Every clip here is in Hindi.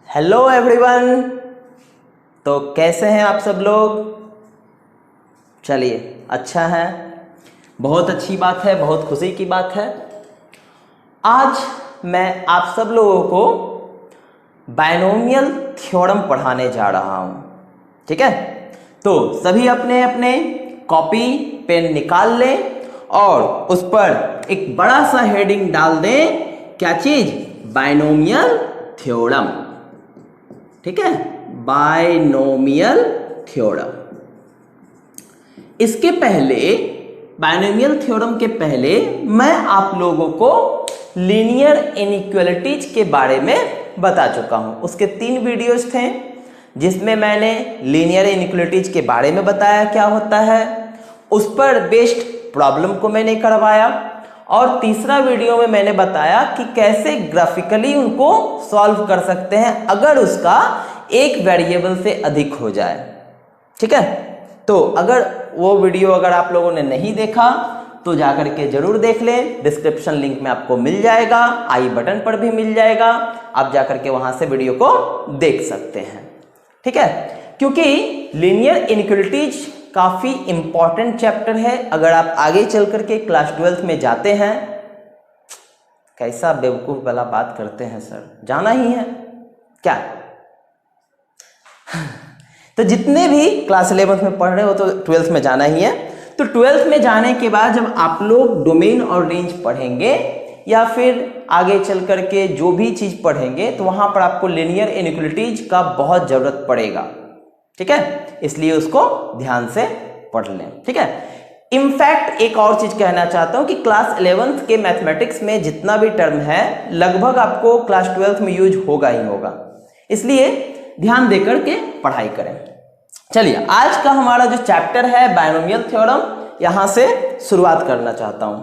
Hello everyone. तो कैसे हैं आप सब लोग? चलिए, अच्छा है, बहुत अच्छी बात है, बहुत खुशी की बात है। आज मैं आप सब लोगों को बायनोमियल थ्योरम पढ़ाने जा रहा हूं। ठीक है, तो सभी अपने अपने कॉपी पेन निकाल लें और उस पर एक बड़ा सा हेडिंग डाल दें। क्या चीज? Binomial theorem. ठीक है, बायनोमियल थ्योरम। इसके पहले, बायनोमियल थ्योरम के पहले मैं आप लोगों को लीनियर इनइक्वालिटीज के बारे में बता चुका हूं। उसके 3 वीडियोस थे जिसमें मैंने लीनियर इनइक्वालिटीज के बारे में बताया क्या होता है, उस पर बेस्ड प्रॉब्लम को मैंने करवाया, और तीसरा वीडियो में मैंने बताया कि कैसे ग्राफिकली उनको सॉल्व कर सकते हैं अगर उसका एक वेरिएबल से अधिक हो जाए। ठीक है, तो अगर वो वीडियो अगर आप लोगों ने नहीं देखा तो जाकर के जरूर देख लें। डिस्क्रिप्शन लिंक में आपको मिल जाएगा, आई बटन पर भी मिल जाएगा, आप जाकर के वहां से वीडियो को देख सकते हैं। ठीक है, क्योंकि लीनियर इनइक्वालिटीज काफी इंपॉर्टेंट चैप्टर है। अगर आप आगे चल करके क्लास 12th में जाते हैं, कैसा बेवकूफ वाला बात करते हैं सर, जाना ही है क्या? तो जितने भी क्लास 11th में पढ़ रहे हो तो 12th में जाना ही है। तो 12th में जाने के बाद जब आप लोग डोमेन और रेंज पढ़ेंगे या फिर आगे चल करके जो भी चीज पढ़ेंगे तो वहां पर आपको लीनियर इनइक्वालिटीज का बहुत जरूरत पड़ेगा। ठीक है, इसलिए उसको ध्यान से पढ़ लें। ठीक है, इनफैक्ट एक और चीज कहना चाहता हूं कि क्लास 11th के मैथमेटिक्स में जितना भी टर्म है लगभग आपको क्लास 12th में यूज होगा ही होगा, इसलिए ध्यान देकर के पढ़ाई करें। चलिए, आज का हमारा जो चैप्टर है बायनोमियल थ्योरम, यहां से शुरुआत करना चाहता हूं।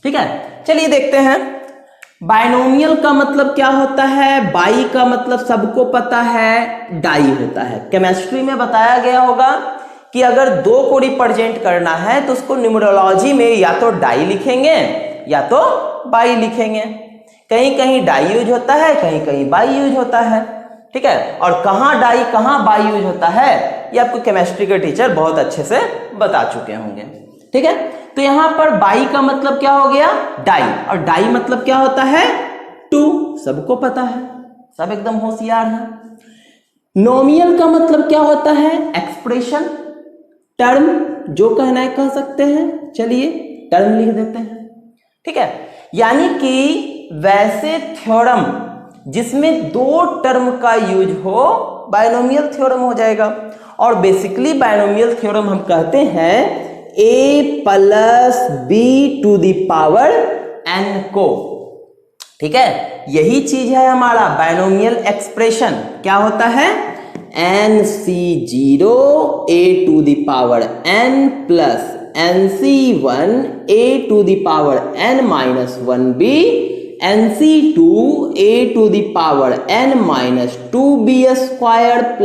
ठीक है, चलिए देखते हैं। बायनोमियल का मतलब क्या होता है? बाई का मतलब सबको पता है, डाई होता है। केमिस्ट्री में बताया गया होगा कि अगर 2 को रिप्रेजेंट करना है तो उसको न्यूमरोलॉजी में या तो डाई लिखेंगे या तो बाई लिखेंगे। कहीं कहीं डाई यूज होता है, कहीं कहीं बाई यूज होता है। ठीक है, और कहां डाई कहां बाई यूज होता है ये आपको केमिस्ट्री के टीचर बहुत अच्छे से बता चुके होंगे। ठीक है, तो यहां पर बाई का मतलब क्या हो गया? डाई। और डाई मतलब क्या होता है? 2, सबको पता है, सब एकदम होशियार है। नोमियल का मतलब क्या होता है? एक्सप्रेशन, टर्म, जो कहना है कह सकते हैं। चलिए टर्म लिख देते हैं। ठीक है, यानी कि वैसे थ्योरम जिसमें 2 टर्म का यूज हो बायनोमियल थ्योरम हो जाएगा। और बेसिकली बायनोमियल थ्योरम हम कहते हैं a + b⁴n को। ठीक है, यही चीज है हमारा बायनोमियल एक्सप्रेशन। क्या होता है? nc0 a⁴n + nc1 a⁴n-1b nc2 a⁴n-2b² +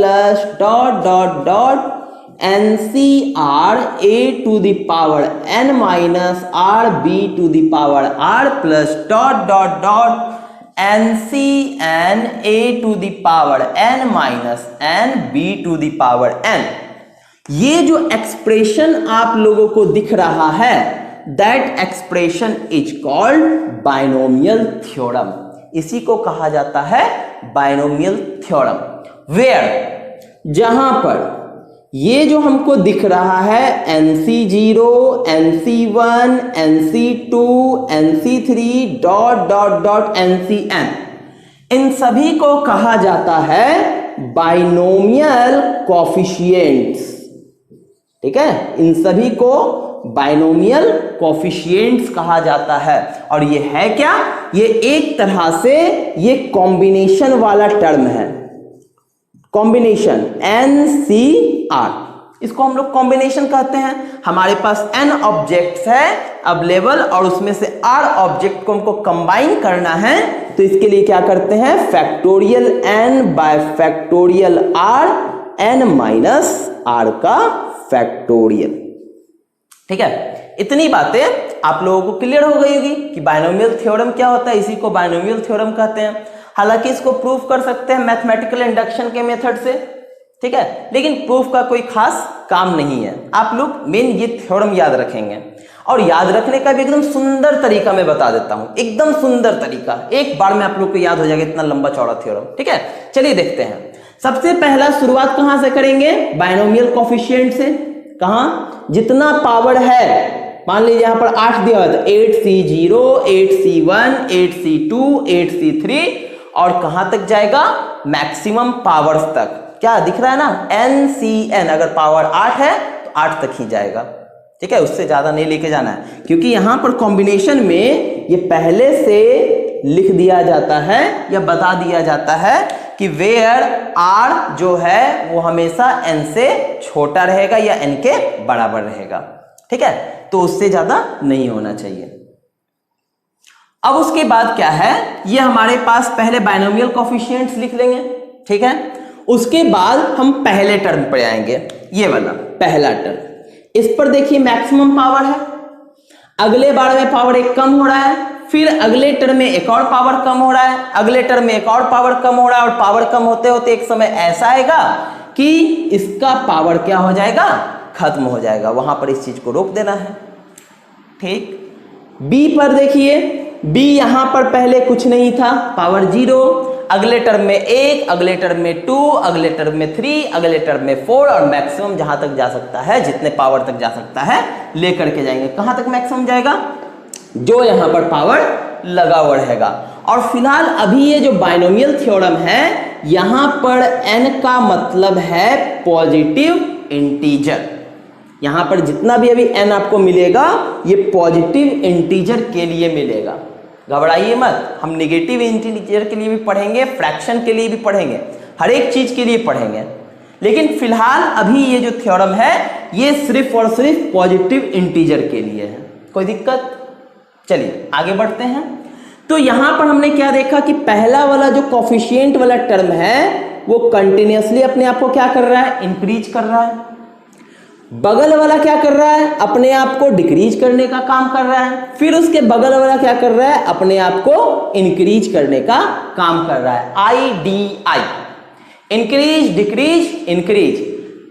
ncr a⁴n-rb⁴ +n ये जो एक्सप्रेशन आप लोगों को दिख रहा है, that expression is called binomial theorem. इसी को कहा जाता है बायनोमियल थ्योरम। वेयर, जहां पर ये जो हमको दिख रहा है nc0 nc1 nc2 nc3 ... ncn, इन सभी को कहा जाता है बायनोमियल कोफिशिएंट्स। ठीक है, इन सभी को बायनोमियल कोफिशिएंट्स कहा जाता है। और ये है क्या? ये एक तरह से ये कॉम्बिनेशन वाला टर्म है, कॉम्बिनेशन NCR, इसको हम लोग कॉम्बिनेशन कहते हैं। हमारे पास n ऑब्जेक्ट्स है अवेलेबल और उसमें से r ऑब्जेक्ट को हमको कंबाइन करना है, तो इसके लिए क्या करते हैं? Factorial n bye factorial r, n - r का फैक्टोरियल। ठीक है, इतनी बातें आप लोगों को क्लियर हो गई होगी कि बायनोमियल थ्योरम क्या होता है, इसी को बायनोमियल थ्योरम कहते हैं। हालांकि इसको प्रूफ कर सकते हैं मैथमेटिकल इंडक्शन के मेथड से, ठीक है, लेकिन प्रूफ का कोई खास काम नहीं है। आप लोग मेन ये थ्योरम याद रखेंगे, और याद रखने का भी एकदम सुंदर तरीका मैं बता देता हूं, एकदम सुंदर तरीका, एक बार में आप लोग को याद हो जाएगा इतना लंबा चौड़ा थ्योरम, ठीक है। चलिए देखते हैं। सबसे पहला शुरुआत कहां से करेंगे? बायनोमियल कोफिशिएंट से। कहां? जितना पावर है, मान लीजिए यहां पर 8 दिया हुआ था, 8C0, 8C1, 8C2, 8C3, और कहां तक जाएगा? मैक्सिमम पावर्स तक। क्या दिख रहा है ना? NCN, अगर पावर 8 है तो 8 तक ही जाएगा, ठीक है, उससे ज्यादा नहीं लेके जाना है, क्योंकि यहां पर कॉम्बिनेशन में ये पहले से लिख दिया जाता है या बता दिया जाता है कि वेयर R जो है वो हमेशा N से छोटा रहेगा या N के बराबर रहेगा, ठीक है, तो उससे ज्यादा नहीं होना चाहिए। अब उसके बाद क्या है, ये हमारे पास पहले बायनोमियल कोफिशिएंट्स लिख लेंगे, ठीक है। उसके बाद हम पहले टर्म पर आएंगे, ये वाला पहला टर्म। इस पर देखिए मैक्सिमम पावर है, अगले बार में पावर एक कम हो रहा है, फिर अगले टर्म में एक और पावर कम हो रहा है, अगले टर्म में एक और पावर कम हो रहा है, और पावर कम होते होते एक समय ऐसा आएगा कि इसका पावर क्या हो जाएगा? खत्म हो जाएगा। वहां पर इस चीज को रोक देना है, ठीक। बी पर देखिए, बी यहां पर पहले कुछ नहीं था, पावर 0, अगले टर्म में 1, अगले टर्म में 2, अगले टर्म में 3, अगले टर्म में 4, और मैक्सिमम जहां तक जा सकता है, जितने पावर तक जा सकता है लेकर के जाएंगे। कहां तक मैक्सिमम जाएगा? जो यहां पर पावर लगा हुआ रहेगा। और फिलहाल अभी ये जो बायनोमियल थ्योरम है, यहां पर n का मतलब है पॉजिटिव इंटीजर। यहां पर जितना भी अभी n आपको मिलेगा, ये पॉजिटिव इंटीजर के लिए मिलेगा। घबराइए मत, हम नेगेटिव इंटीजर के लिए भी पढ़ेंगे, फ्रैक्शन के लिए भी पढ़ेंगे, हर एक चीज के लिए पढ़ेंगे, लेकिन फिलहाल अभी ये जो थ्योरम है ये सिर्फ और सिर्फ पॉजिटिव इंटीजर के लिए है। कोई दिक्कत? चलिए आगे बढ़ते हैं। तो यहां पर हमने क्या देखा कि पहला वाला जो कोफिशिएंट वाला टर्म है वो कंटिन्यूअसली अपने आप को क्या कर रहा है? इंक्रीज कर रहा है। बगल वाला क्या कर रहा है? अपने आप को डिक्रीज करने का काम कर रहा है। फिर उसके बगल वाला क्या कर रहा है? अपने आप को इंक्रीज करने का काम कर रहा है। IDI, increase, decrease, increase.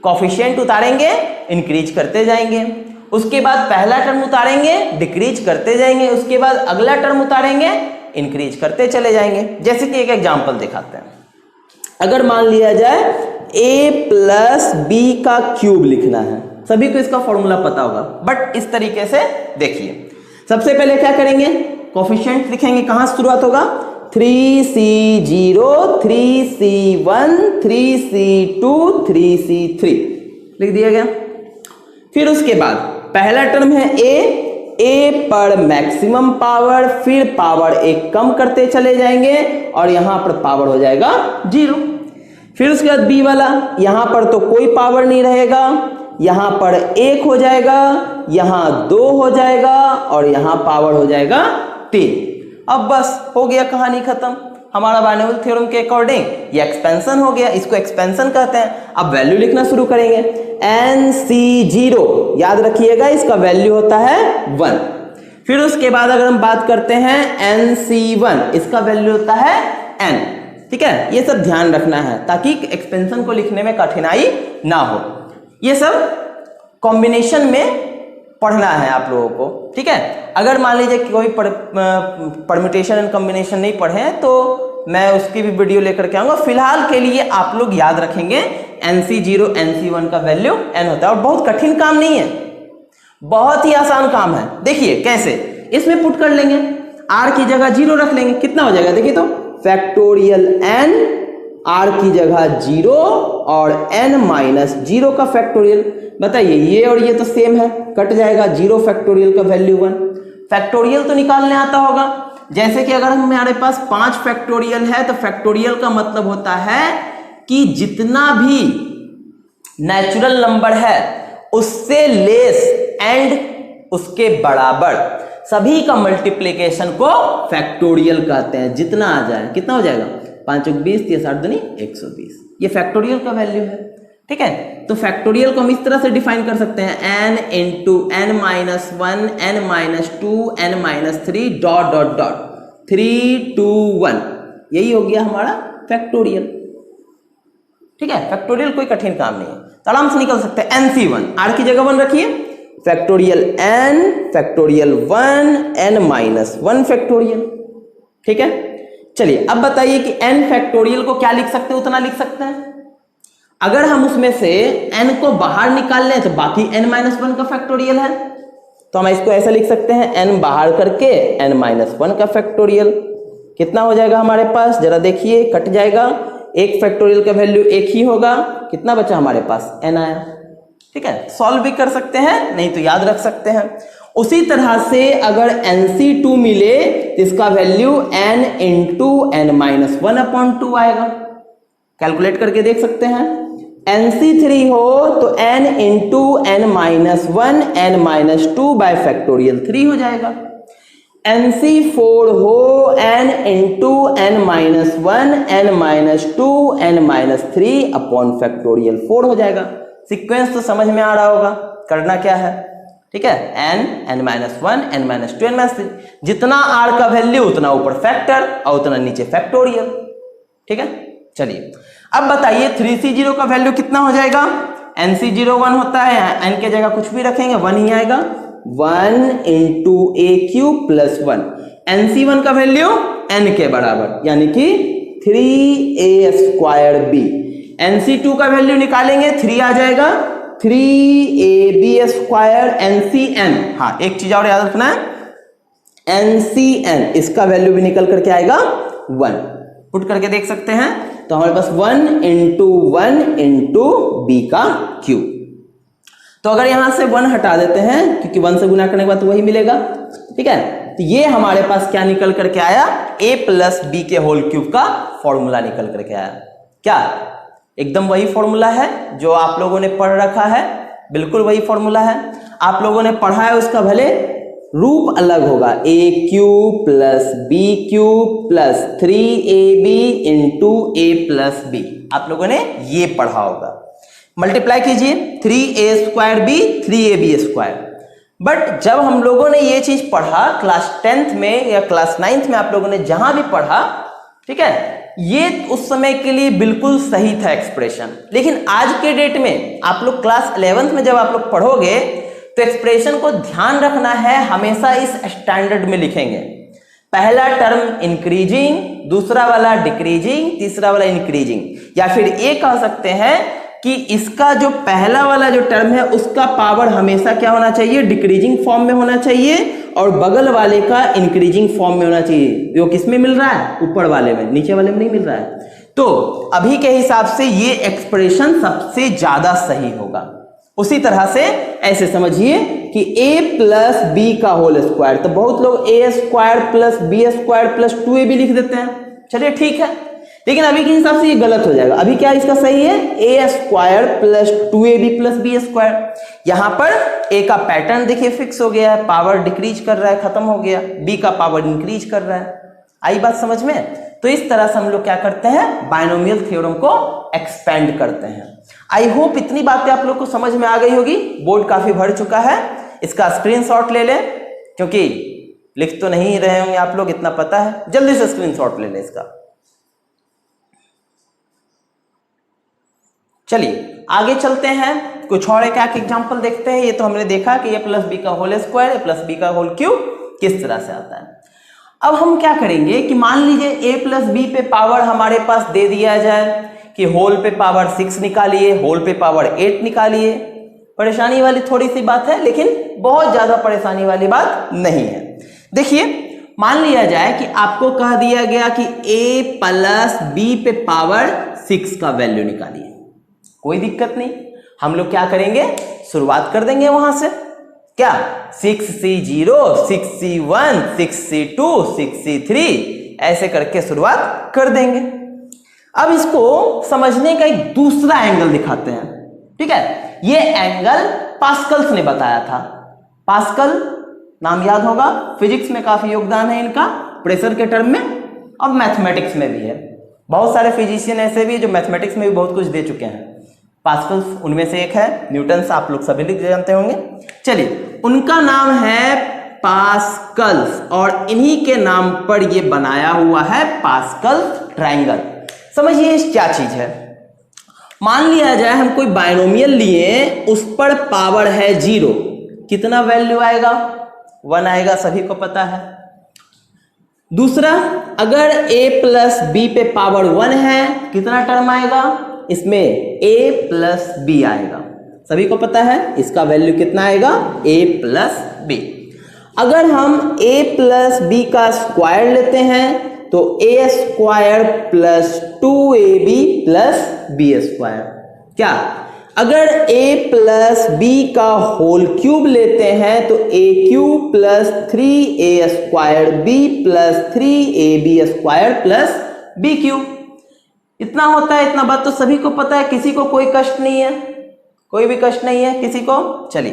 Coefficient उतारेंगे, इंक्रीज करते जाएंगे, उसके बाद पहला टर्म उतारेंगे, डिक्रीज करते जाएंगे, उसके बाद अगला टर्म उतारेंगे, इंक्रीज करते चले जाएंगे। जैसे कि एक एग्जांपल दिखाते हैं। अगर मान लिया जाए a प्लस बी का क्यूब लिखना है, सभी को इसका फॉर्मूला पता होगा, बट इस तरीके से देखिए। सबसे पहले क्या करेंगे? कोफिशिएंट लिखेंगे। कहां शुरुआत होगा? 3C0, 3C1, 3C2, 3C3 लिख दिया गया। फिर उसके बाद पहला टर्म है a पर मैक्सिमम पावर, फिर पावर एक कम करते चले जाएंगे और यहां पर पावर हो जाएगा 0। फिर उसके बाद b वाला, यहां पर तो कोई पावर नहीं रहेगा, यहां पर 1 हो जाएगा, यहां 2 हो जाएगा और यहां पावर हो जाएगा 3। अब बस हो गया, कहानी खत्म। हमारा बायनोमियल थ्योरम के अकॉर्डिंग ये एक्सपेंशन हो गया, इसको एक्सपेंशन कहते हैं। अब वैल्यू लिखना शुरू करेंगे। NC0 याद रखिएगा, इसका वैल्यू होता है 1। फिर उसके बाद अगर हम बात करते हैं NC1, इसका वैल्यू होता है n। ठीक है, ये सब ध्यान रखना है ताकि एक्सपेंशन को लिखने में कठिनाई ना हो। ये सब कॉम्बिनेशन में पढ़ना है आप लोगों को। ठीक है, अगर मान लीजिए कि कोई परम्यूटेशन एंड कॉम्बिनेशन नहीं पढ़े तो मैं उसकी भी वीडियो लेकर के आऊंगा। फिलहाल के लिए आप लोग याद रखेंगे NC0 NC1 का वैल्यू n होता है, और बहुत कठिन काम नहीं है, बहुत ही आसान काम है। देखिए कैसे, इसमें पुट कर लेंगे, r की जगह 0 रख लेंगे, कितना हो जाएगा देखिए तो, फैक्टोरियल n, r की जगह 0 और n माइनस 0 का फैक्टोरियल। बताइए ये और ये तो सेम है, कट जाएगा, 0 फैक्टोरियल का वैल्यू 1। फैक्टोरियल तो निकालने आता होगा, जैसे कि अगर हमारे पास 5 फैक्टोरियल है तो फैक्टोरियल का मतलब होता है कि जितना भी नेचुरल नंबर है उससे लेस एंड उसके बराबर सभी का मल्टीप्लिकेशन को फैक्टोरियल कहते हैं। जितना आ जाए, कितना हो जाएगा, 5 × 20, 3 × 7 = 120, ये फैक्टोरियल का वैल्यू है। ठीक है, तो फैक्टोरियल को हम इस तरह से डिफाइन कर सकते हैं, n into n minus 1 n minus 2 n minus 3 dot dot dot 3 2 1, यही हो गया हमारा फैक्टोरियल। ठीक है, फैक्टोरियल कोई कठिन काम नहीं है, तो आराम से निकल सकते हैं। NC1 r की जगह 1 रखिए, factorial n factorial 1 n minus 1 factorial. ठीक है, चलिए अब बताइए कि n फैक्टोरियल को क्या लिख सकते हैं, उतना लिख सकते हैं। अगर हम उसमें से n को बाहर निकाल लें तो बाकी n माइनस 1 का फैक्टोरियल है, तो हम इसको ऐसा लिख सकते हैं n बाहर करके n माइनस 1 का फैक्टोरियल। कितना हो जाएगा हमारे पास, जरा देखिए, कट जाएगा, एक फैक्टोरियल का वैल्यू एक ही होगा, कितना बचा हमारे पास, n आया। ठीक है, सॉल्व भी कर सकते हैं, नहीं तो याद रख सकते हैं। उसी तरह से अगर NC2 मिले तो इसका value n into n minus 1 upon 2 आएगा, कैलकुलेट करके देख सकते हैं। NC3 हो तो n into n minus 1 n minus 2 bye factorial 3 हो जाएगा। NC4 हो n into n minus 1 n minus 2 n minus 3 upon factorial 4 हो जाएगा। सीक्वेंस तो समझ में आ रहा होगा, करना क्या है। ठीक है, n minus 1 n minus 2 n minus 3, जितना r का वैल्यू उतना ऊपर फैक्टर और उतना नीचे फैक्टोरियल। ठीक है, चलिए अब बताइए 3C0 का वैल्यू कितना हो जाएगा। NC0 1 होता है, n के जगह कुछ भी रखेंगे 1 ही आएगा, 1 इंटू ए क्यूब प्लस 1। NC1 का वैल्यू n के बराबर यानी कि 3a स्क्वायर b। NC2 का वैल्यू निकालेंगे 3 आ जाएगा, 3ab स्क्वायर। NCn, हाँ एक चीज और याद रखना है, NCn इसका वैल्यू भी निकल करके आएगा 1। पुट करके देख सकते हैं, तो हमारे पास 1 इंटू बी का क्यूब। तो अगर यहां से 1 हटा देते हैं, क्योंकि 1 से गुना करने के बाद तो वही मिलेगा। ठीक है, तो ये हमारे पास क्या निकल करके आया, a प्लस बी के होल क्यूब का फॉर्मूला निकल करके आया। क्या एकदम वही फॉर्मूला है जो आप लोगों ने पढ़ रखा है, बिल्कुल वही फॉर्मूला है, आप लोगों ने पढ़ा है, उसका भले रूप अलग होगा, a cube plus b cube plus 3ab into a plus b, आप लोगों ने ये पढ़ा होगा। मल्टीप्लाई कीजिए, 3a square B 3ab square. But जब हम लोगों ने ये चीज पढ़ा क्लास 10th में या क्लास 9th में, आप लोगों ने जहां भी पढ़ा, ठीक है, ये उस समय के लिए बिल्कुल सही था एक्सप्रेशन। लेकिन आज के डेट में आप लोग क्लास 11th में जब आप लोग पढ़ोगे तो एक्सप्रेशन को ध्यान रखना है, हमेशा इस स्टैंडर्ड में लिखेंगे। पहला टर्म इंक्रीजिंग, दूसरा वाला डिक्रीजिंग, तीसरा वाला इंक्रीजिंग, या फिर ये कह सकते हैं कि इसका जो पहला वाला जो टर्म है उसका पावर हमेशा क्या होना चाहिए, डिक्रीजिंग फॉर्म में होना चाहिए, और बगल वाले का इंक्रीजिंग फॉर्म में होना चाहिए। वो किस में मिल रहा है, ऊपर वाले में, नीचे वाले में नहीं मिल रहा है। तो अभी के हिसाब से ये एक्सप्रेशन सबसे ज्यादा सही होगा। उसी तरह से ऐसे समझिए कि a प्लस बी का होल स्क्वायर, तो बहुत लोग a square plus b square plus 2ab लिख देते हैं, चलिए ठीक है, लेकिन अभी के हिसाब से ये गलत हो जाएगा। अभी क्या इसका सही है, a square plus 2ab plus b square. यहां पर a का पैटर्न देखिए फिक्स हो गया है, पावर डिक्रीज कर रहा है, खत्म हो गया, b का पावर इंक्रीज कर रहा है। आई बात समझ में। तो इस तरह से हम लोग क्या करते हैं, बायनोमियल थ्योरम को एक्सपेंड करते हैं। आई होप इतनी बातें आप लोग को समझ में आ गई होगी। बोर्ड काफी भर चुका है, इसका स्क्रीनशॉट ले लें, क्योंकि लिख तो नहीं रहे होंगे आप लोग, इतना पता है, जल्दी से स्क्रीनशॉट ले लें इसका। चलिए आगे चलते हैं, कुछ और एक एग्जांपल देखते हैं। ये तो हमने देखा कि a प्लस बी का whole square, a plus b का होल क्यूब किस तरह से आता है। अब हम क्या करेंगे कि मान लीजिए a प्लस बी पे पावर हमारे पास दे दिया जाए कि होल पे पावर 6 निकालिए, होल पे पावर 8 निकालिए। परेशानी वाली थोड़ी सी बात है, लेकिन बहुत ज्यादा परेशानी वाली बात नहीं है। देखिए मान लिया जाए कि आपको कह दिया गया कि a प्लस बी पे पावर 6 का वैल्यू निकालिए। कोई दिक्कत नहीं, हम लोग क्या करेंगे, शुरुआत कर देंगे वहां से। क्या 6C0 6C1 6C2 6C3 ऐसे करके शुरुआत कर देंगे। अब इसको समझने का एक दूसरा एंगल दिखाते हैं। ठीक है, ये एंगल पास्कल्स ने बताया था। पास्कल नाम याद होगा, फिजिक्स में काफी योगदान है इनका, प्रेशर के टर्म में, अब मैथमेटिक्स में भी है। बहुत सारे फिजिशियन ऐसे भी जो मैथमेटिक्स में भी बहुत कुछ दे चुके हैं। पास्कल्स उनमें से एक है, न्यूटन्स आप लोग सभी लोग जानते होंगे। चलिए, उनका नाम है पास्कल्स और इन्हीं के नाम पर ये बनाया हुआ है पास्कल ट्रायंगल। समझिए क्या चीज है। मान लिया जाए हम कोई बाइनोमियल लिए, उस पर पावर है 0, कितना वैल्यू आएगा? 1 आएगा, सभी को पता है। दूसरा, अगर a प्लस बी पे पावर 1 है, कितना टर्म आएगा? इसमें a प्लस बी आएगा, सभी को पता है। इसका वैल्यू कितना आएगा? a plus b. अगर हम a प्लस बी का स्क्वायर लेते हैं तो a square plus 2ab plus b square. क्या? अगर a प्लस बी का होल क्यूब लेते हैं तो a cube plus 3a square b plus 3ab square plus b cube. इतना होता है, इतना बात तो सभी को पता है, किसी को कोई कष्ट नहीं है, कोई भी कष्ट नहीं है किसी को। चलिए,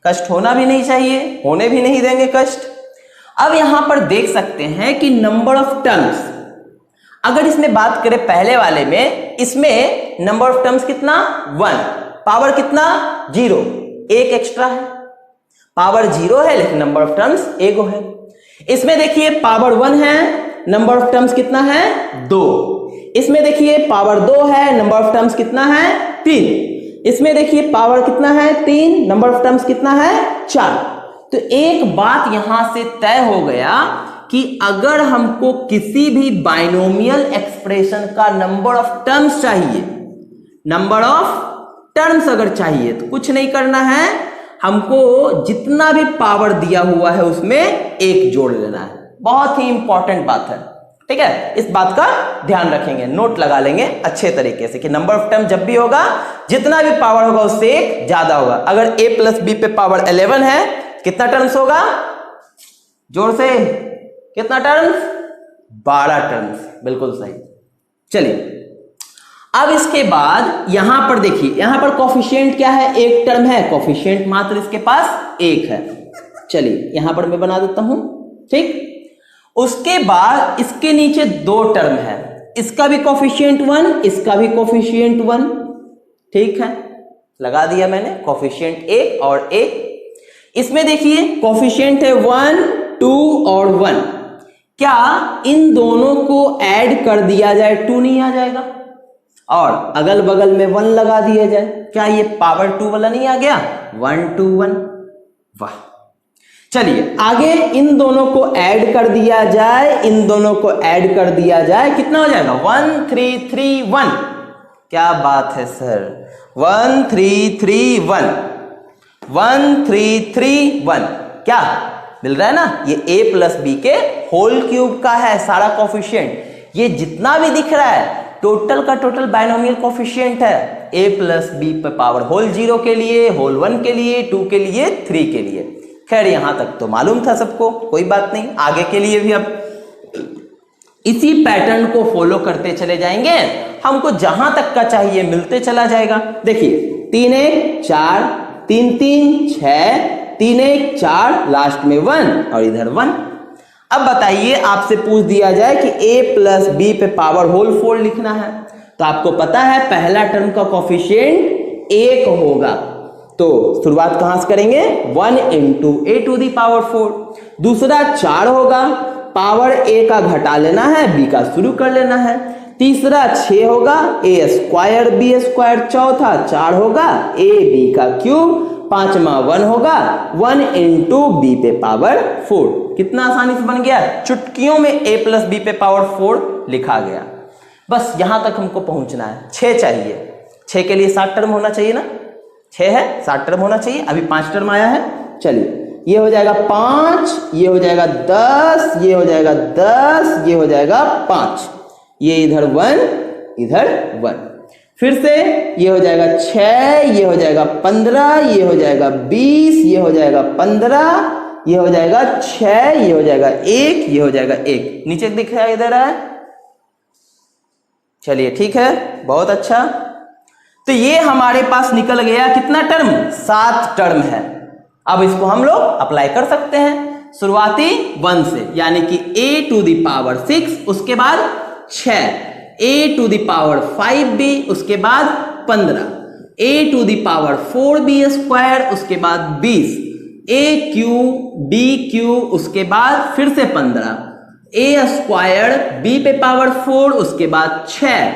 कष्ट होना भी नहीं चाहिए, होने भी नहीं देंगे कष्ट। अब यहां पर देख सकते हैं कि नंबर ऑफ टर्म्स, अगर इसमें बात करें पहले वाले में, इसमें नंबर ऑफ टर्म्स कितना? 1, पावर कितना? 0, एक एक्स्ट्रा है। पावर 0 है लेकिन नंबर ऑफ टर्म्स 1 है। इसमें देखिए पावर 1 है, नंबर ऑफ टर्म्स कितना है? 2। इसमें देखिए पावर 2 है, नंबर ऑफ टर्म्स कितना है? 3। इसमें देखिए पावर कितना है? 3, नंबर ऑफ टर्म्स कितना है? 4। तो एक बात यहां से तय हो गया कि अगर हमको किसी भी बाइनोमियल एक्सप्रेशन का नंबर ऑफ टर्म्स चाहिए, नंबर ऑफ टर्म्स अगर चाहिए, तो कुछ नहीं करना है, हमको जितना भी पावर दिया हुआ है उसमें 1 जोड़ लेना है। बहुत ही इंपॉर्टेंट बात है, ठीक है। इस बात का ध्यान रखेंगे, नोट लगा लेंगे अच्छे तरीके से कि नंबर ऑफ टर्म जब भी होगा, जितना भी पावर होगा उससे 1 ज्यादा होगा। अगर a प्लस बी पे पावर 11 है, कितना टर्म्स होगा? जोर से, कितना टर्म्स? 12 टर्म्स, बिल्कुल सही। चलिए, अब इसके बाद यहां पर देखिए, यहां पर कोफिशिएंट क्या है? 1 टर्म है, कोफिशिएंट मात्र इसके पास 1 है। चलिए, यहां पर मैं बना देता हूं, ठीक। उसके बाद इसके नीचे 2 टर्म है, इसका भी कोफिशिएंट 1, इसका भी कोफिशिएंट 1, ठीक है, लगा दिया मैंने कोफिशिएंट 1 और 1। इसमें देखिए कोफिशिएंट है 1, 2 और 1। क्या इन दोनों को ऐड कर दिया जाए 2 नहीं आ जाएगा? और अगल बगल में 1 लगा दिया जाए, क्या ये पावर 2 वाला नहीं आ गया? 1 2 1, वाह। चलिए आगे इन दोनों को ऐड कर दिया जाए, इन दोनों को ऐड कर दिया जाए, कितना हो जाएगा? 1 3 3 1। क्या बात है सर, 1 3 3 1, 1 3 3 1। क्या मिल रहा है ना? ये a प्लस बी के होल क्यूब का है सारा कोफिशिएंट। ये जितना भी दिख रहा है टोटल का टोटल बाइनोमियल कोफिशिएंट है, a प्लस बी पे पावर होल 0 के लिए, होल 1 के लिए, 2 के लिए, 3 के लिए। खैर यहां तक तो मालूम था सबको, कोई बात नहीं। आगे के लिए भी अब इसी पैटर्न को फॉलो करते चले जाएंगे, हमको जहां तक का चाहिए मिलते चला जाएगा। देखिए 3 1 4, 3 3 6, 3 1 4, लास्ट में 1 और इधर 1। अब बताइए, आपसे पूछ दिया जाए कि a प्लस बी पे पावर होल 4 लिखना है, तो आपको पता है पहला टर्म का कोफिशिएंट 1 होगा, तो शुरुआत कहां से करेंगे? 1 into a to the power 4। दूसरा 4 होगा, पावर a का घटा लेना है, b का शुरू कर लेना है। तीसरा 6 होगा, a स्क्वायर b स्क्वायर। चौथा 4 होगा, a b का क्यूब। पांचवा 1 होगा, 1 इंटू बी पे पावर 4। कितना आसानी से बन गया, चुटकियों में a प्लस बी पे पावर 4 लिखा गया। बस यहां तक हमको पहुंचना है। 6 चाहिए, 6 के लिए 7 टर्म होना चाहिए ना, 6 है 7 टर्म होना चाहिए, अभी 5 टर्म आया है। चलिए ये हो जाएगा 5, ये हो जाएगा 10, ये हो जाएगा 10, ये हो जाएगा 5, ये इधर 1 इधर 1। फिर से ये हो जाएगा 6, ये हो जाएगा 15, ये हो जाएगा 20, ये हो जाएगा 15, ये हो जाएगा 6, ये हो जाएगा 1, ये हो जाएगा 1। नीचे दिखाई दे रहा है? चलिए ठीक है, बहुत अच्छा। तो ये हमारे पास निकल गया कितना टर्म? 7 टर्म है। अब इसको हम लोग अप्लाई कर सकते हैं शुरुआती 1 से, यानी कि a टू दी पावर 6, उसके बाद 6, a to the power 5b, उसके बाद 15। a to the power 4b², उसके बाद 20, a³ b³, उसके बाद फिर से 15, a² b पे पावर 4, उसके बाद 6,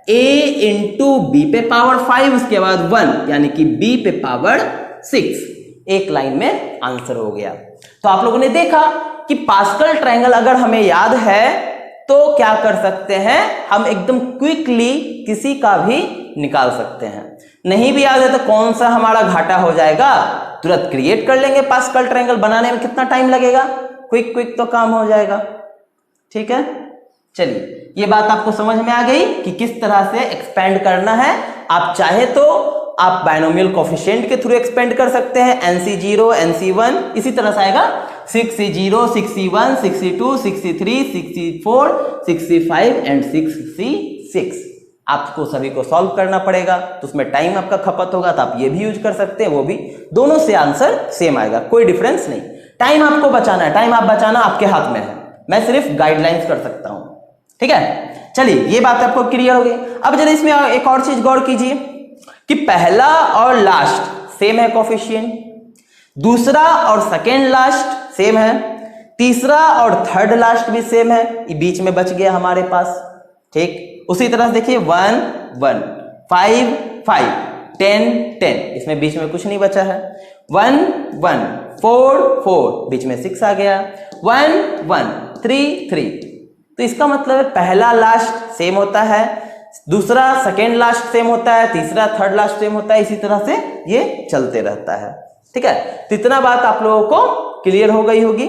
a इंटू b पे पावर 5, उसके बाद 1, यानी कि b पे पावर 6। एक लाइन में आंसर हो गया। तो आप लोगों ने देखा कि पास्कल ट्रायंगल अगर हमें याद है तो क्या कर सकते हैं, हम एकदम क्विकली किसी का भी निकाल सकते हैं। नहीं भी याद है तो कौन सा हमारा घाटा हो जाएगा, तुरंत क्रिएट कर लेंगे। पास्कल ट्रायंगल बनाने में कितना टाइम लगेगा, क्विक तो काम हो जाएगा। ठीक है, चलिए ये बात आपको समझ में आ गई कि किस तरह से एक्सपेंड करना है। आप चाहे तो आप बायनोमियल कोफिशिएंट के थ्रू एक्सपेंड कर सकते हैं, NC0 NC1 इसी तरह से आएगा 6C0 6C1 6C2 6C3 6C4 6C5 and 6C6। आपको सभी को सॉल्व करना पड़ेगा, तो उसमें टाइम आपका खपत होगा, तो आप ये भी यूज कर सकते हैं, वो भी, दोनों से आंसर सेम आएगा, कोई डिफरेंस नहीं। टाइम आपको बचाना है, टाइम आप बचाना आपके हाथ में है, मैं सिर्फ गाइडलाइंस कर सकता हूं। ठीक है, चलिए ये बात आपको क्लियर हो गई। अब जरा इसमें एक और चीज गौर कीजिए कि पहला और लास्ट सेम है कोफिशिएंट, दूसरा और सेकेंड लास्ट सेम है, तीसरा और थर्ड लास्ट भी सेम है, ये बीच में बच गया हमारे पास। ठीक, उसी तरह से देखिए 1 1 5 5 10 10, इसमें बीच में कुछ नहीं बचा है। 1 1 4 4, बीच में 6 आ गया। 1 1 3 3, तो इसका मतलब है पहला लास्ट सेम होता है, दूसरा सेकेंड लास्ट सेम होता है, तीसरा थर्ड लास्ट सेम होता है, इसी तरह से ये चलते रहता है। ठीक है, तो इतना बात आप लोगों को क्लियर हो गई होगी।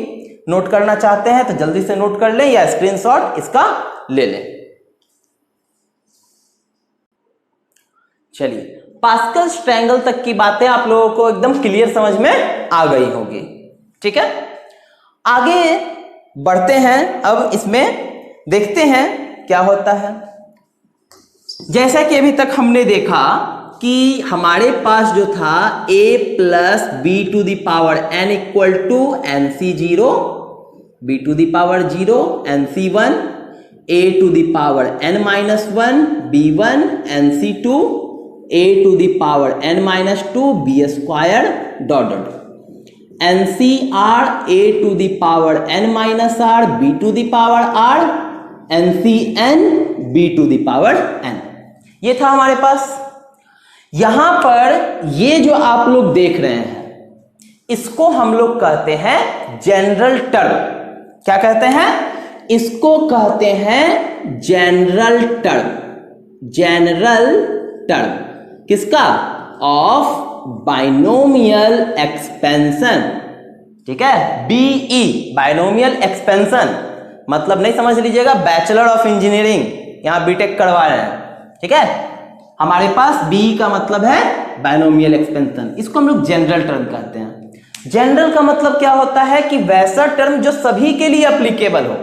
नोट करना चाहते हैं तो जल्दी से नोट कर लें या स्क्रीनशॉट इसका ले लें। चलिए, पास्कल ट्रायंगल तक की बातें आप लोगों को एकदम क्लियर समझ में आ गई होगी। ठीक है, आगे बढ़ते हैं, अब इसमें देखते हैं क्या होता है। जैसा कि अभी तक हमने देखा कि हमारे पास जो था a प्लस b to the power n equal to NC0, b to the power 0 NC1, a to the power n-1 b1 NC2, a to the power n-2 b² dot dot NCR a to the power n-r b to the power r NCN b to the power n। ये था हमारे पास। यहां पर ये जो आप लोग देख रहे हैं इसको हम लोग कहते हैं जनरल टर्म। क्या कहते हैं, इसको कहते हैं जनरल टर्म। जनरल टर्म किसका, ऑफ बाइनोमियल एक्सपेंशन। ठीक है, BE बाइनोमियल एक्सपेंशन, मतलब नहीं समझ लीजिएगा बैचलर ऑफ इंजीनियरिंग, यहां बीटेक करवा रहे हैं। ठीक है, हमारे पास BE का मतलब है बाइनोमियल एक्सपेंशन, इसको हम लोग जनरल टर्म कहते हैं। जनरल का मतलब क्या होता है कि वैसा टर्म जो सभी के लिए एप्लीकेबल हो।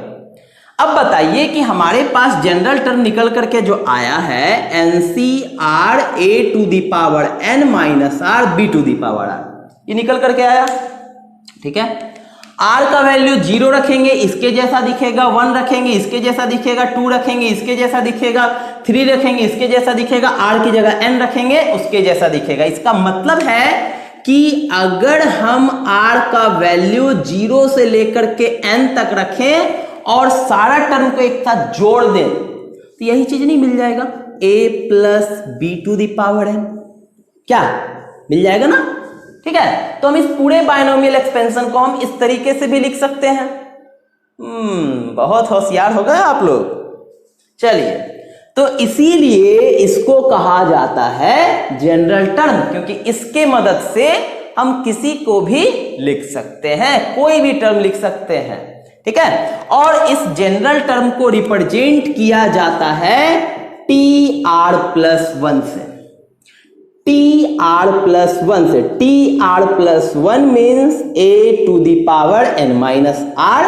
अब बताइए कि हमारे पास जनरल टर्म निकल करके जो आया है NCR a to the power n-r b to the power r, ये निकल करके आया। ठीक है, r का वैल्यू 0 रखेंगे इसके जैसा दिखेगा, 1 रखेंगे इसके जैसा दिखेगा, 2 रखेंगे इसके जैसा दिखेगा, 3 रखेंगे इसके जैसा दिखेगा, r की जगह n रखेंगे उसके जैसा दिखेगा। इसका मतलब है कि अगर हम r का वैल्यू 0 से लेकर के n तक रखें और सारा टर्म को एक साथ जोड़ दें तो यही चीज नहीं मिल जाएगा, a प्लस b to the power n, क्या मिल जाएगा ना। ठीक है, तो हम इस पूरे बाइनोमियल एक्सपेंशन को हम इस तरीके से भी लिख सकते हैं। बहुत होशियार हो गए आप लोग। चलिए, तो इसीलिए इसको कहा जाता है जनरल टर्म, क्योंकि इसके मदद से हम किसी को भी लिख सकते हैं, कोई भी टर्म लिख सकते हैं। ठीक है, और इस जनरल टर्म को रिप्रेजेंट किया जाता है TR+1 से। TR+1 से, TR+1 means a to the power n-r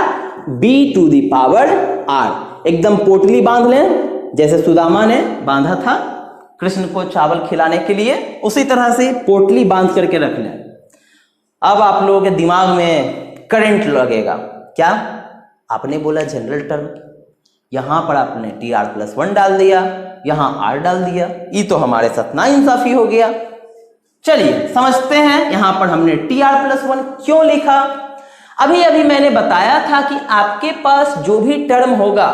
b to the power r। एकदम पोटली बांध लें, जैसे सुदामा ने बांधा था कृष्ण को चावल खिलाने के लिए, उसी तरह से पोटली बांध करके रख लें। अब आप लोगों के दिमाग में करंट लगेगा। क्या आपने बोला जनरल टर्म, यहां पर आपने TR+1 डाल दिया, यहां r डाल दिया, ये तो हमारे साथ नाइंसाफी हो गया। चलिए समझते हैं यहां पर हमने tr+1 क्यों लिखा। अभी अभी मैंने बताया था कि आपके पास जो भी टर्म होगा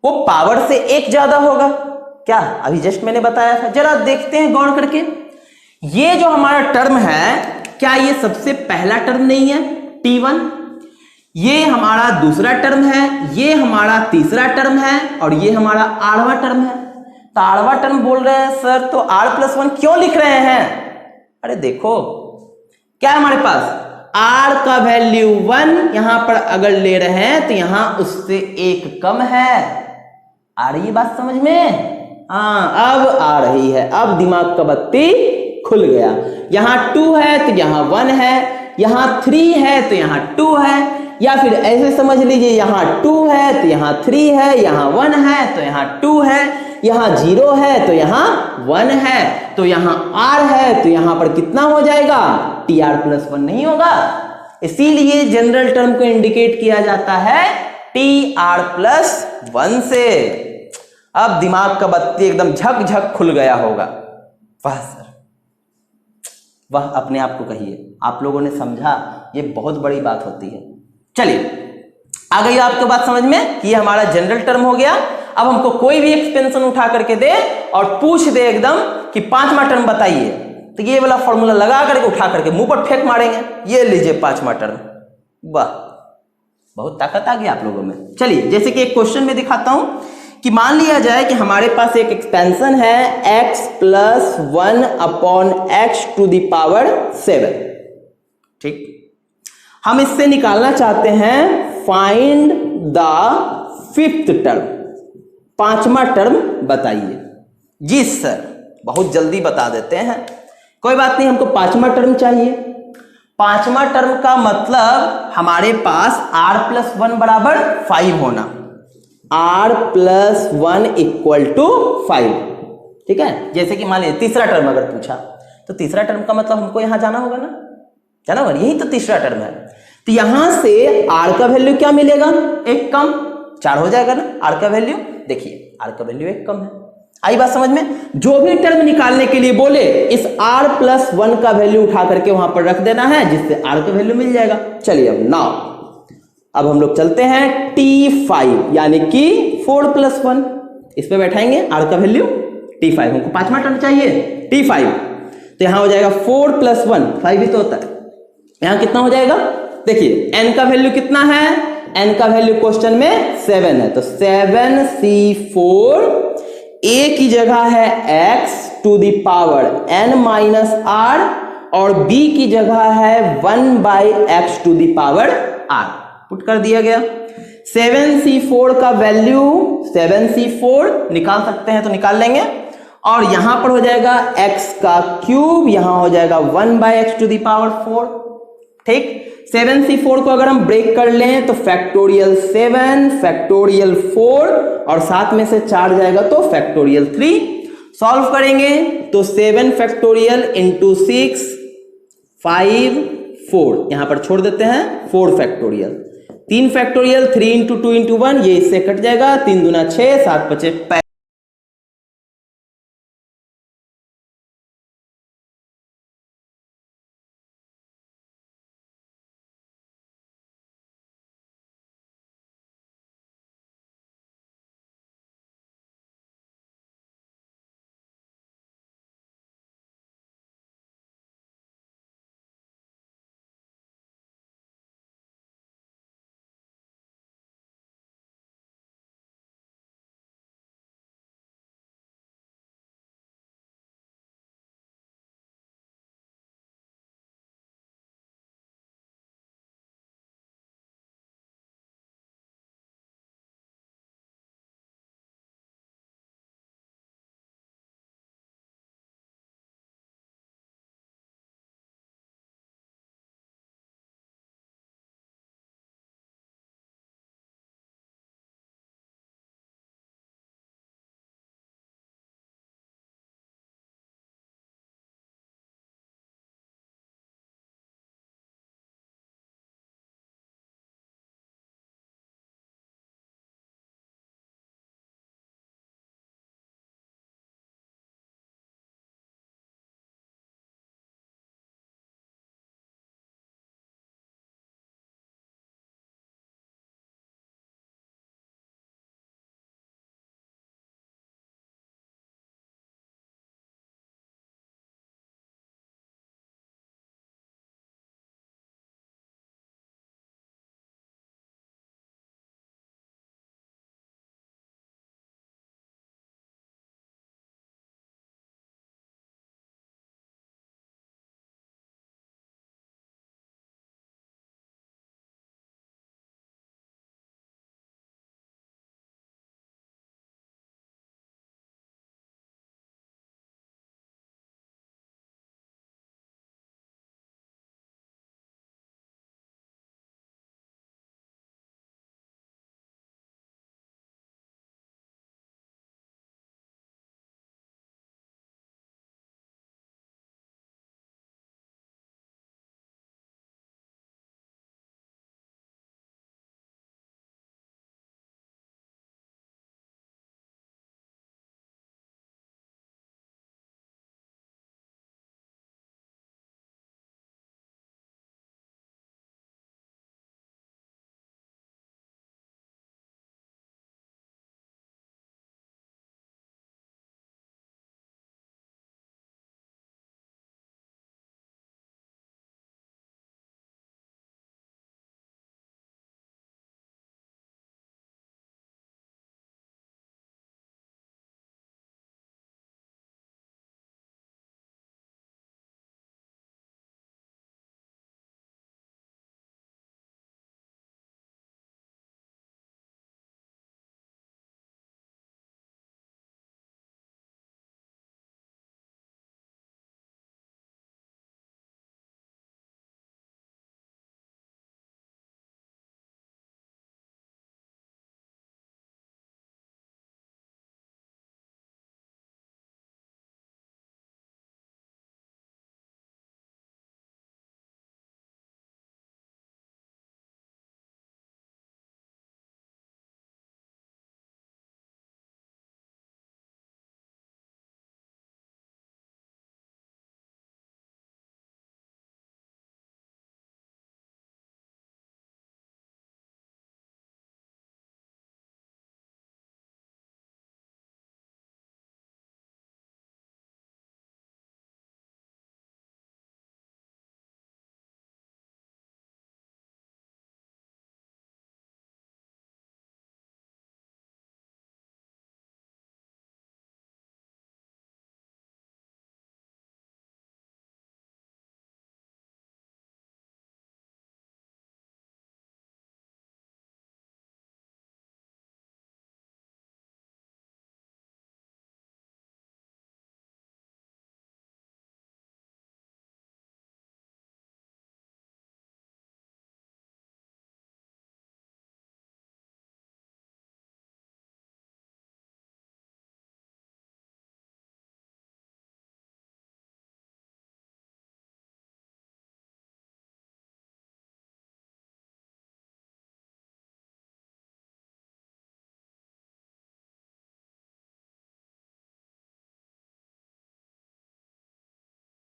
वो पावर से एक ज्यादा होगा, क्या अभी जस्ट मैंने बताया था। जरा देखते हैं गौर करके, ये जो हमारा टर्म है क्या ये सबसे पहला टर्म नहीं है t1, ये हमारा दूसरा टर्म है, ये हमारा तीसरा टर्म है और ये हमारा आठवां टर्म है। तो आठवां टर्म बोल रहे हैं सर तो r+1 क्यों लिख रहे हैं। अरे देखो क्या है हमारे पास, r का वैल्यू 1 यहां पर अगर ले रहे हैं तो यहां उससे एक कम है। आ रही है बात समझ में? हाँ अब आ रही है, अब दिमाग का बत्ती खुल गया। यहां 2 है तो यहां 1 है, यहां 3 है तो यहां 2 है, या फिर ऐसे समझ लीजिए यहां 2 है तो यहां 3 है, यहां 1 है तो यहां 2 है, यहां 0 है तो यहां 1 है, तो यहां r है तो यहां पर कितना हो जाएगा, tr+1 नहीं होगा। इसीलिए जनरल टर्म को इंडिकेट किया जाता है tr+1 से। अब दिमाग का बत्ती एकदम झक झक खुल गया होगा। वाह सर वह अपने आप को कहिए, आप लोगों ने समझा, ये बहुत बड़ी बात होती है। चलिए आ गई आपको बात समझ में कि ये हमारा जनरल टर्म हो गया। अब हमको कोई भी एक्सपेंशन उठा करके दे और पूछ दे एकदम कि पांचवा टर्म बताइए, तो ये वाला फॉर्मूला लगा करके उठा करके मुंह पर फेंक मारेंगे, ये लीजिए पांचवा टर्म। वाह बहुत ताकत आ गई आप लोगों में। चलिए जैसे कि एक क्वेश्चन में दिखाता हूं कि मान लिया जाए कि हमारे पास एक एक्सपेंशन है x+1 अपॉन x⁻⁷। ठीक, हम इससे निकालना चाहते हैं फाइंड द फिफ्थ टर्म, पांचवा टर्म बताइए। जी सर बहुत जल्दी बता देते हैं, कोई बात नहीं, हमको पांचवा टर्म चाहिए। पांचवा टर्म का मतलब हमारे पास r+1 बराबर 5 होना, r+1 = 5। ठीक है, जैसे कि मान लीजिए तीसरा टर्म अगर पूछा तो तीसरा टर्म का मतलब हमको यहां जाना होगा ना, जाना होगा, यही तो तीसरा टर्म है। तो यहां से r का वैल्यू क्या मिलेगा, एक कम, 4 हो जाएगा ना r का वैल्यू। देखिए r का वैल्यू एक कम है, आई बात समझ में। जो भी टर्म निकालने के लिए बोले इस r+1 का वैल्यू उठा करके वहां पर रख देना है, जिससे r का वैल्यू मिल जाएगा। चलिए अब नाउ अब हम लोग चलते हैं t5 यानी कि 4+1, इस पे बैठाएंगे r का वैल्यू t5, हमको पांचवा टर्म चाहिए t5। तो यहां हो जाएगा 4+1, 5 ही तो होता है, यहां कितना हो जाएगा। देखिए n का वैल्यू कितना है, n का वैल्यू क्वेश्चन में 7 है, तो 7c4, a की जगह है x⁻n-r और b की जगह है 1/x⁻r, पुट कर दिया गया। 7c4 का वैल्यू 7c4 निकाल सकते हैं तो निकाल लेंगे, और यहां पर हो जाएगा x का क्यूब, यहां हो जाएगा 1/x⁴। ठीक, 7c4 को अगर हम ब्रेक कर लें तो फैक्टोरियल 7, फैक्टोरियल 4 और साथ में से 4 जाएगा तो फैक्टोरियल 3। सॉल्व करेंगे तो 7 फैक्टोरियल इंटू 6 5 4, यहां पर छोड़ देते हैं 4 फैक्टोरियल, 3 फैक्टोरियल 3 × 2 × 1, ये इससे कट जाएगा, 3 दूना 6, 7 × 5